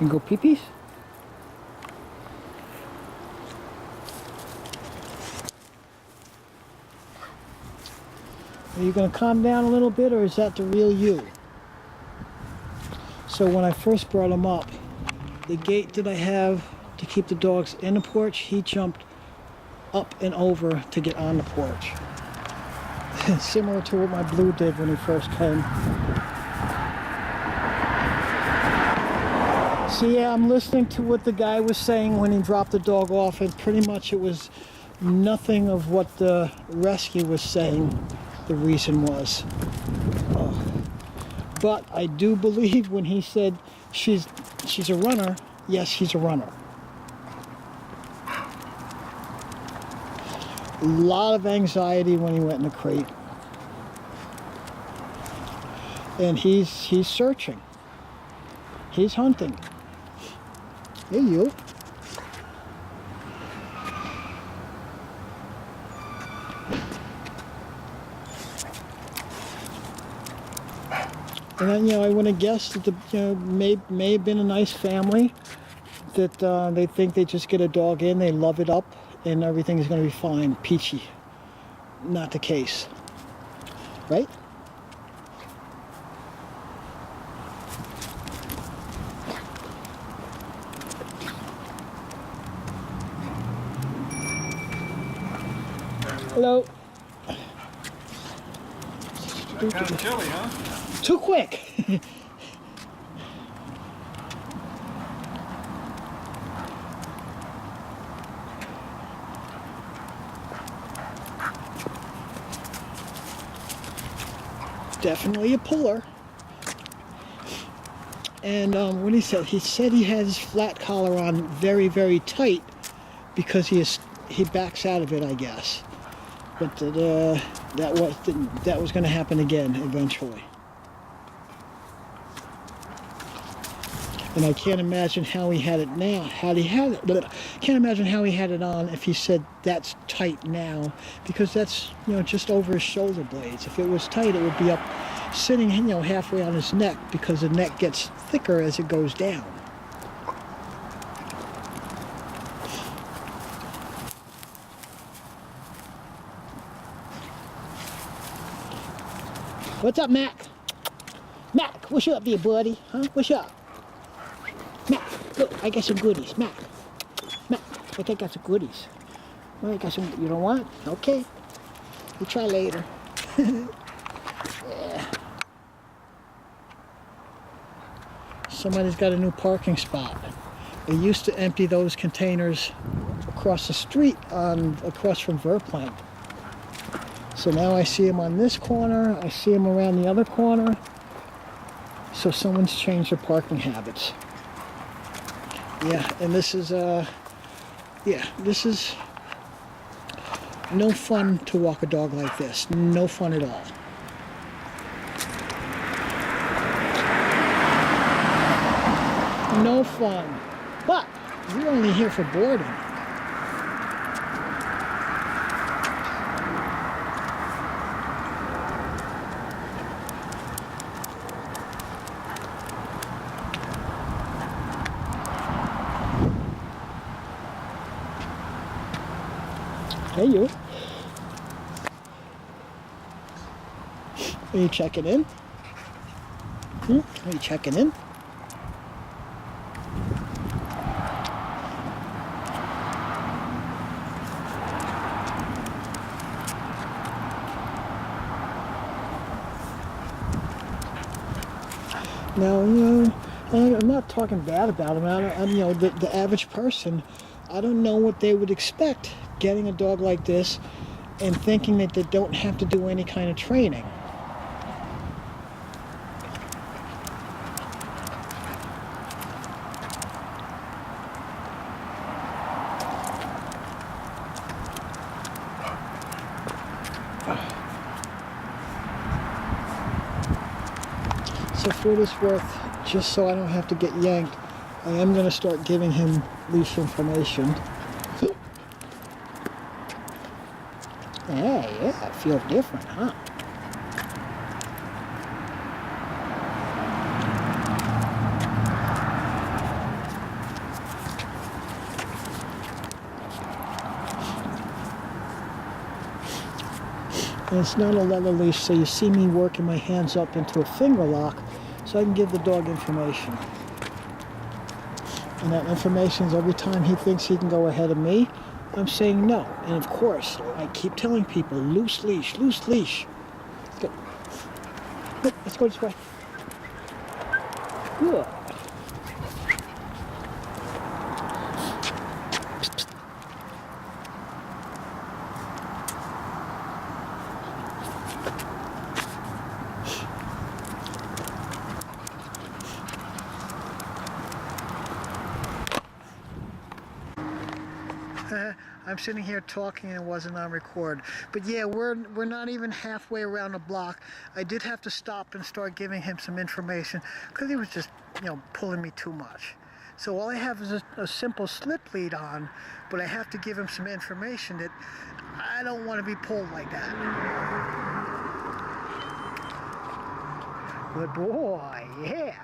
You go pee-pees? Are you going to calm down a little bit, or is that the real you? So when I first brought him up, the gate that I have to keep the dogs in the porch, he jumped up and over to get on the porch. Similar to what my Blue did when he first came. So yeah, I'm listening to what the guy was saying when he dropped the dog off, and pretty much it was nothing of what the rescue was saying the reason was. But I do believe when he said she's a runner, yes, he's a runner. A lot of anxiety when he went in the crate. And he's searching. He's hunting. Hey, you. And then, I want to guess that may have been a nice family that they think they just get a dog in, they love it up, and everything is going to be fine, peachy. Not the case, right? Hello. Kind of chilly, huh? Too quick. Definitely a puller. And what he said he has his flat collar on very, very tight because he backs out of it, I guess. But that was going to happen again eventually. And I can't imagine how he had it now. Can't imagine how he had it on if he said that's tight now, because that's just over his shoulder blades. If it was tight, it would be up, sitting halfway on his neck, because the neck gets thicker as it goes down. What's up, Mack? Mack, what's up, there, buddy? Huh? What's up? Mack, look, I got some goodies. Mack, I think I got some goodies. Well, I got some. You don't want? Okay. We'll try later. Yeah. Somebody's got a new parking spot. They used to empty those containers across the street across from Verplank. So now I see them on this corner. I see them around the other corner. So someone's changed their parking habits. Yeah, and this is no fun to walk a dog like this. No fun at all. No fun. But we're only here for boredom. Hey, you. Are you checking in? Are you checking in? Now, I'm not talking bad about him. The average person, I don't know what they would expect getting a dog like this and thinking that they don't have to do any kind of training. So for what it's worth, just so I don't have to get yanked, I am going to start giving him leash information. Yeah, it feels different, huh? And it's not a leather leash, so you see me working my hands up into a finger lock so I can give the dog information. And that information is every time he thinks he can go ahead of me, I'm saying no. And of course, I keep telling people, loose leash, loose leash. Let's go. Look, let's go this way. Good. I'm sitting here talking and it wasn't on record. But yeah, we're not even halfway around the block. I did have to stop and start giving him some information because he was just, pulling me too much. So all I have is a simple slip lead on, but I have to give him some information that I don't want to be pulled like that. Good boy, yeah.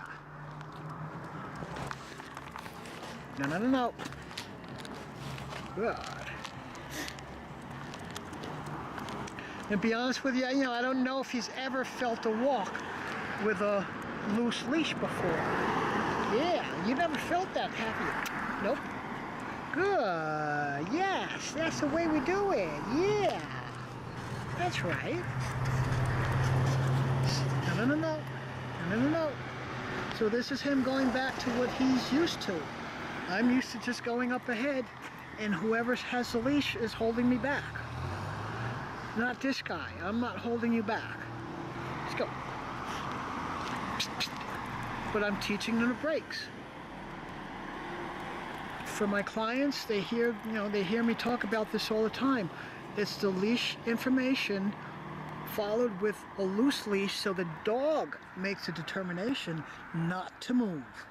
No, no, no, no. Good. And to be honest with you, I don't know if he's ever felt a walk with a loose leash before. Yeah, you never felt that, have you? Nope. Good. Yes, that's the way we do it. Yeah. That's right. No, no, no, no. No, no, no. So this is him going back to what he's used to. I'm used to just going up ahead, and whoever has the leash is holding me back. Not this guy. I'm not holding you back. Let's go. But I'm teaching them the brakes. For my clients, they hear me talk about this all the time. It's the leash information followed with a loose leash so the dog makes a determination not to move.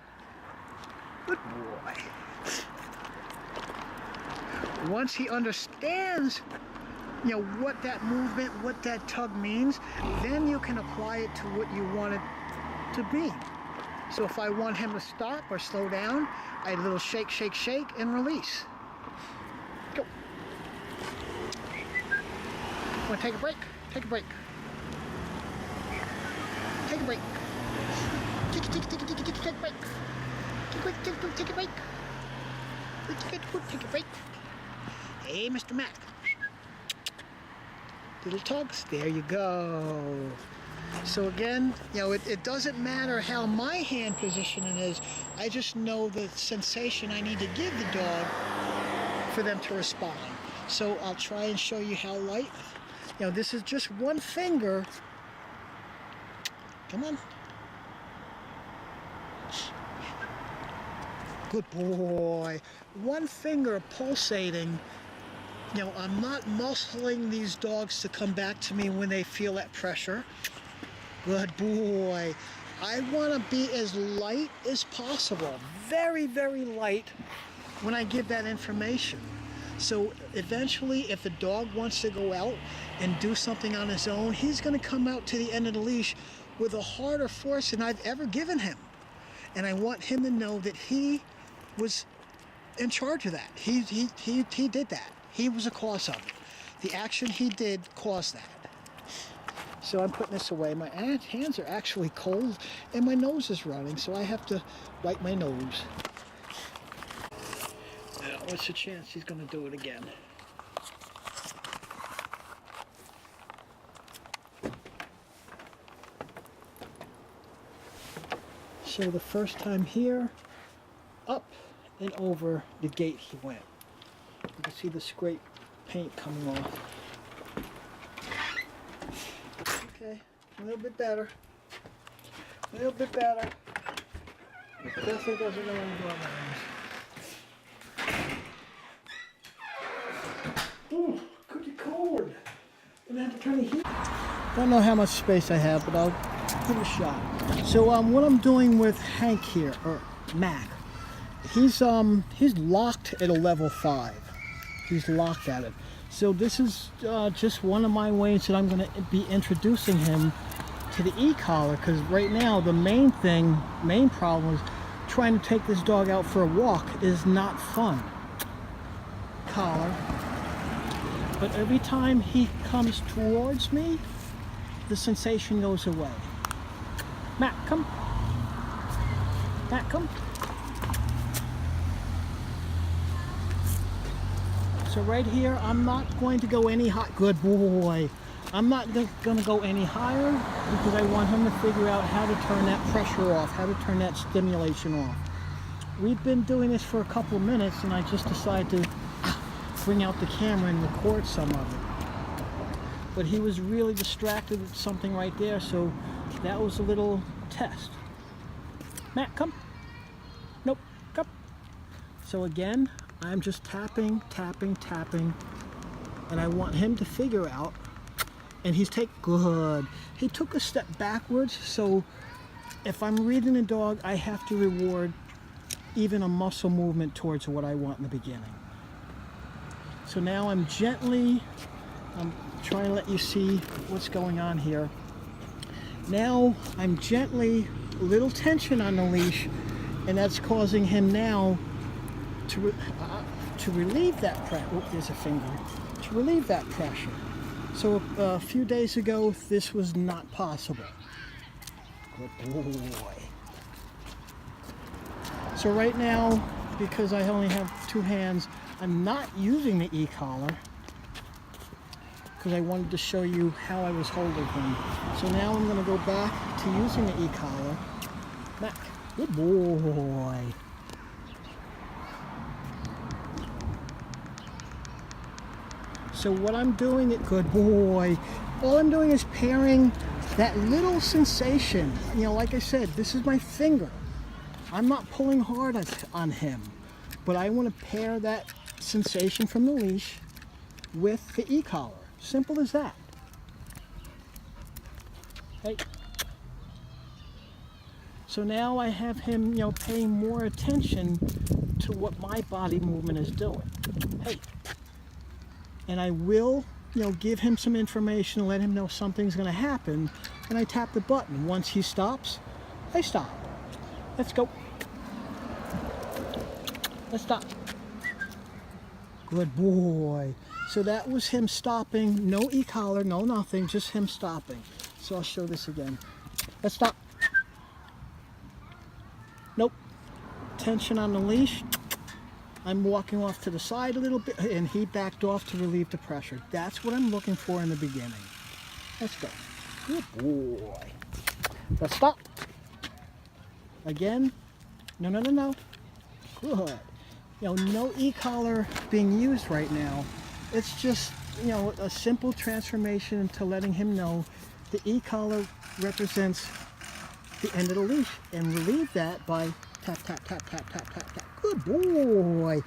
Good boy. Once he understands what that movement, what that tug means, then you can apply it to what you want it to be. So if I want him to stop or slow down, I little shake, shake, shake, and release. Go. Want to take a break? Take a break. Take a break. Take a break. Take a break. Take a break. Take a break. Hey, Mr. Mack. Little tugs. There you go. So again, it doesn't matter how my hand positioning is. I just know the sensation I need to give the dog for them to respond. So I'll try and show you how light. This is just one finger. Come on. Good boy. One finger pulsating. I'm not muscling these dogs to come back to me when they feel that pressure. Good boy. I want to be as light as possible. Very, very light when I give that information. So eventually, if the dog wants to go out and do something on his own, he's going to come out to the end of the leash with a harder force than I've ever given him. And I want him to know that he was in charge of that. He did that. He was the cause of it. The action he did caused that. So I'm putting this away. My hands are actually cold and my nose is running, so I have to wipe my nose. Now, what's the chance he's going to do it again? So the first time here, up and over the gate he went. You can see the scrape paint coming off. Okay, a little bit better. A little bit better. It definitely doesn't know any more. Ooh, cookie cold. Gonna have to turn the heat. Don't know how much space I have, but I'll give it a shot. So what I'm doing with Hank here, or Mack, he's locked at a level 5. He's locked at it. So this is just one of my ways that I'm going to be introducing him to the e-collar, because right now the main problem is trying to take this dog out for a walk is not fun. Collar. But every time he comes towards me, the sensation goes away. Mack, come. Mack, come. So right here, I'm not going to go any high. Good boy. I'm not going to go any higher because I want him to figure out how to turn that pressure off, how to turn that stimulation off. We've been doing this for a couple of minutes and I just decided to bring out the camera and record some of it. But he was really distracted with something right there, so that was a little test. Matt, come. Nope, come. So again, I'm just tapping, tapping, tapping, and I want him to figure out, and he's good. He took a step backwards, so if I'm reading a dog, I have to reward even a muscle movement towards what I want in the beginning. So now I'm trying to let you see what's going on here. Now I'm gently, a little tension on the leash, and that's causing him now to relieve that pressure. Oh, there's a finger. To relieve that pressure. So a few days ago, this was not possible. Good boy. So right now, because I only have two hands, I'm not using the e-collar because I wanted to show you how I was holding him. So now I'm going to go back to using the e-collar. Mack, good boy. So what I'm doing, good boy, all I'm doing is pairing that little sensation. You know, like I said, this is my finger. I'm not pulling hard on him, but I want to pair that sensation from the leash with the e-collar. Simple as that. Hey. So now I have him, paying more attention to what my body movement is doing. Hey. And I will, give him some information, let him know something's going to happen, and I tap the button. Once he stops, I stop. Let's go. Let's stop. Good boy. So that was him stopping. No e-collar, no nothing, just him stopping. So I'll show this again. Let's stop. Nope. Tension on the leash. I'm walking off to the side a little bit, and he backed off to relieve the pressure. That's what I'm looking for in the beginning. Let's go. Good boy. Let's stop. Again. No, no, no, no. Good. No e-collar being used right now. It's just, a simple transformation to letting him know the e-collar represents the end of the leash, and relieve that by tap, tap, tap, tap, tap, tap, tap. Good boy.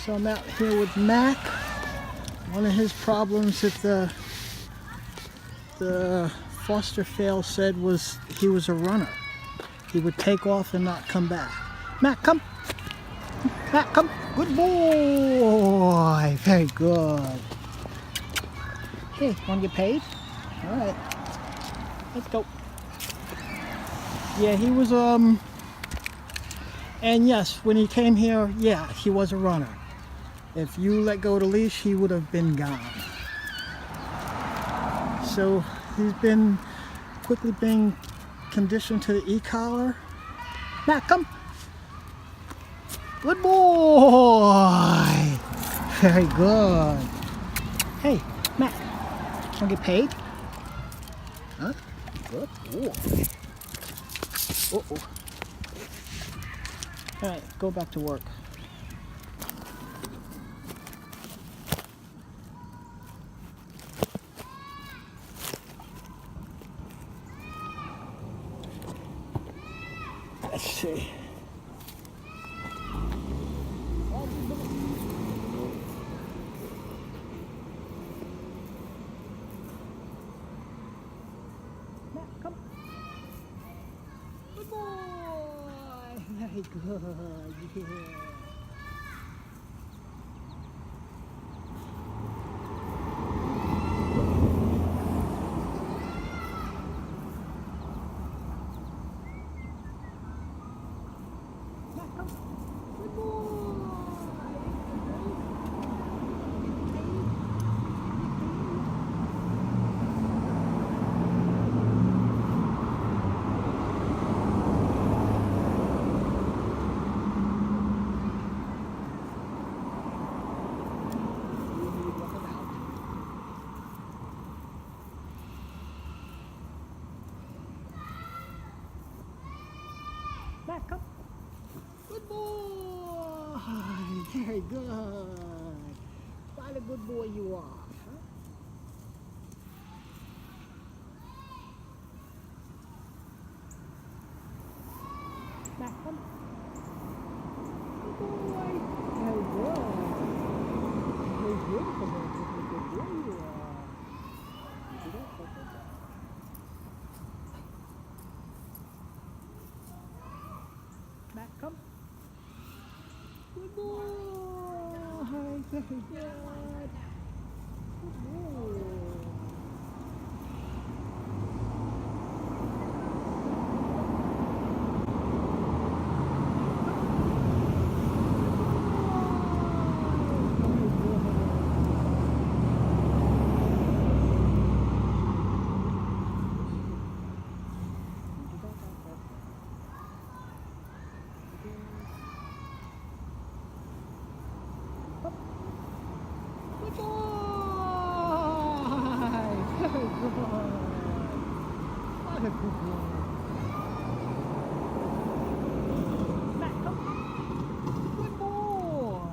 So I'm out here with Mack. One of his problems that the foster fail said was he was a runner. He would take off and not come back. Mack, come. Mack, come. Good boy. Very good. Hey, want to get paid? All right. Let's go. Yeah, he was, and yes, when he came here, yeah, he was a runner. If you let go of the leash, he would have been gone. So he's been quickly being conditioned to the e-collar. Mack, come. Good boy. Very good. Hey, Mack, want to get paid? Huh? Good boy. Uh-oh. All right, go back to work. Let's see. Come. Good boy. Very good. Yeah. Good boy. Mack, come. Good boy. Very good. What a good boy you are. Huh? Mack, come. Good boy. Very good. Very beautiful. Good boy you are. You do that, good boy. Mack, come. Good boy. Very good. Good boy. Good boy! Very good. What a good boy. Mack, come. Good boy.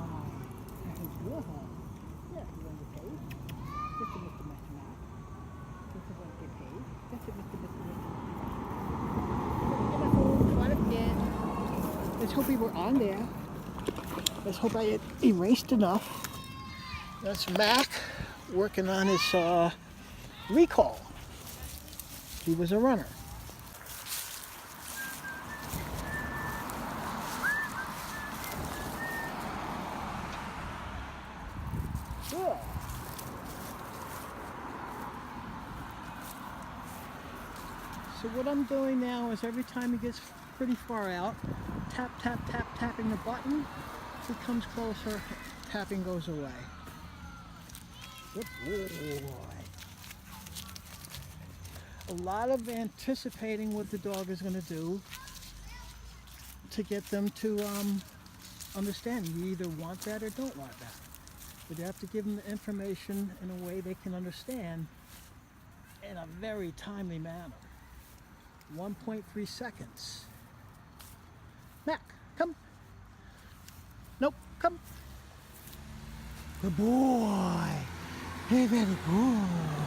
Very good. Yeah, you want your page? This is Mr. Mack. This is like your page. This is Mr. Try it again. Let's hope we were on there. Let's hope I had erased enough. That's Mack working on his recall. He was a runner. Good. So what I'm doing now is every time he gets pretty far out, tap, tap, tap, tapping the button. He comes closer, tapping goes away. Good boy. A lot of anticipating what the dog is going to do to get them to understand. You either want that or don't want that. But you have to give them the information in a way they can understand in a very timely manner. 1.3 seconds. Mack, come. Nope, come. Good boy. Hey, very good.